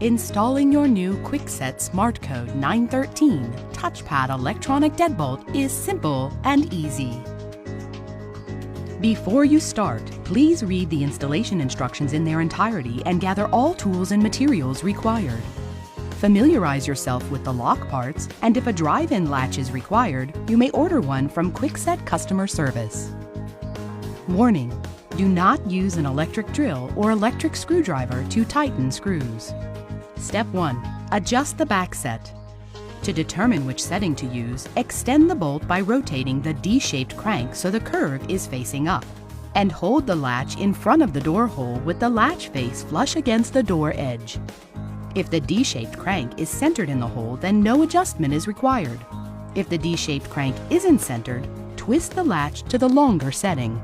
Installing your new Kwikset SmartCode 913 touchpad electronic deadbolt is simple and easy. Before you start, please read the installation instructions in their entirety and gather all tools and materials required. Familiarize yourself with the lock parts, and if a drive-in latch is required, you may order one from Kwikset customer service. Warning: do not use an electric drill or electric screwdriver to tighten screws. Step 1. Adjust the back set. To determine which setting to use, extend the bolt by rotating the D-shaped crank so the curve is facing up, and hold the latch in front of the door hole with the latch face flush against the door edge. If the D-shaped crank is centered in the hole, then no adjustment is required. If the D-shaped crank isn't centered, twist the latch to the longer setting.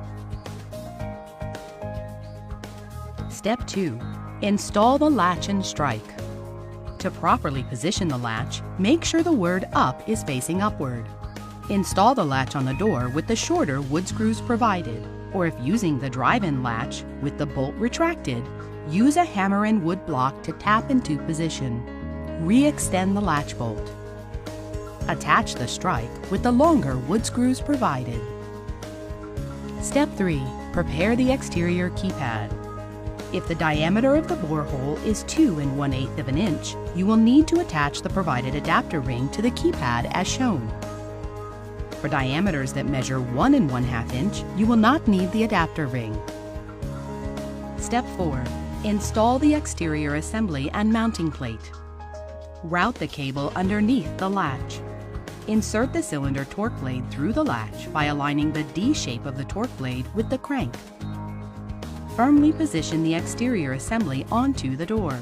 Step 2. Install the latch and strike. To properly position the latch, make sure the word "up" is facing upward. Install the latch on the door with the shorter wood screws provided, or if using the drive-in latch with the bolt retracted, use a hammer and wood block to tap into position. Re-extend the latch bolt. Attach the strike with the longer wood screws provided. Step 3. Prepare the exterior keypad. If the diameter of the borehole is 2 1/8 of an inch, you will need to attach the provided adapter ring to the keypad as shown. For diameters that measure 1 1/2 inch, you will not need the adapter ring. Step 4. Install the exterior assembly and mounting plate. Route the cable underneath the latch. Insert the cylinder torque blade through the latch by aligning the D shape of the torque blade with the crank. Firmly position the exterior assembly onto the door.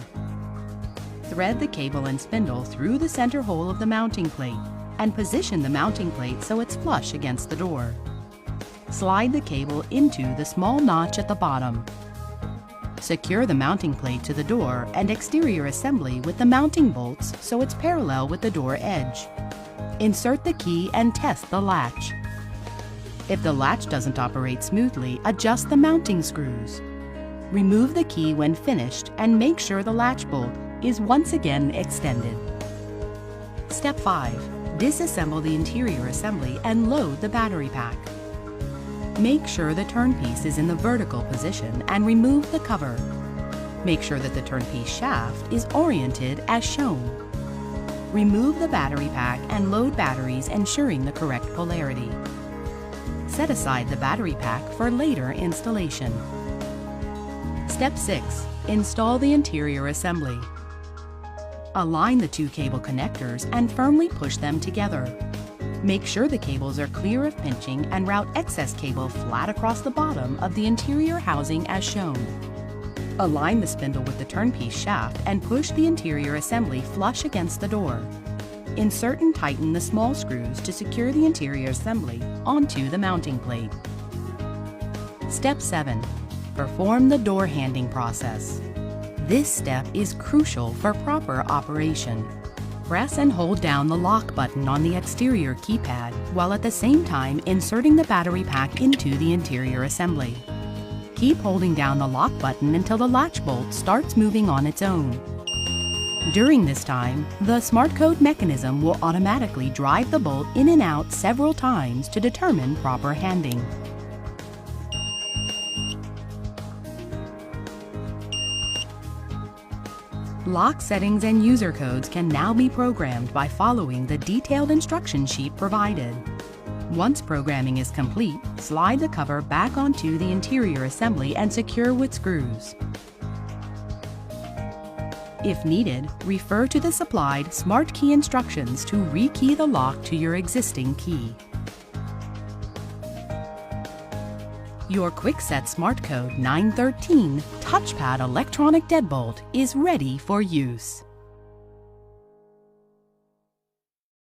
Thread the cable and spindle through the center hole of the mounting plate and position the mounting plate so it's flush against the door. Slide the cable into the small notch at the bottom. Secure the mounting plate to the door and exterior assembly with the mounting bolts so it's parallel with the door edge. Insert the key and test the latch. If the latch doesn't operate smoothly, adjust the mounting screws. Remove the key when finished and make sure the latch bolt is once again extended. Step 5. Disassemble the interior assembly and load the battery pack. Make sure the turnpiece is in the vertical position and remove the cover. Make sure that the turnpiece shaft is oriented as shown. Remove the battery pack and load batteries, ensuring the correct polarity. Set aside the battery pack for later installation. Step 6. Install the interior assembly. Align the two cable connectors and firmly push them together. Make sure the cables are clear of pinching and route excess cable flat across the bottom of the interior housing as shown. Align the spindle with the turnpiece shaft and push the interior assembly flush against the door. Insert and tighten the small screws to secure the interior assembly onto the mounting plate. Step 7. Perform the door handing process. This step is crucial for proper operation. Press and hold down the lock button on the exterior keypad while at the same time inserting the battery pack into the interior assembly. Keep holding down the lock button until the latch bolt starts moving on its own. During this time, the SmartCode mechanism will automatically drive the bolt in and out several times to determine proper handing. Lock settings and user codes can now be programmed by following the detailed instruction sheet provided. Once programming is complete, slide the cover back onto the interior assembly and secure with screws. If needed, refer to the supplied SmartKey instructions to rekey the lock to your existing key. Your Kwikset SmartCode 913 touchpad electronic deadbolt is ready for use.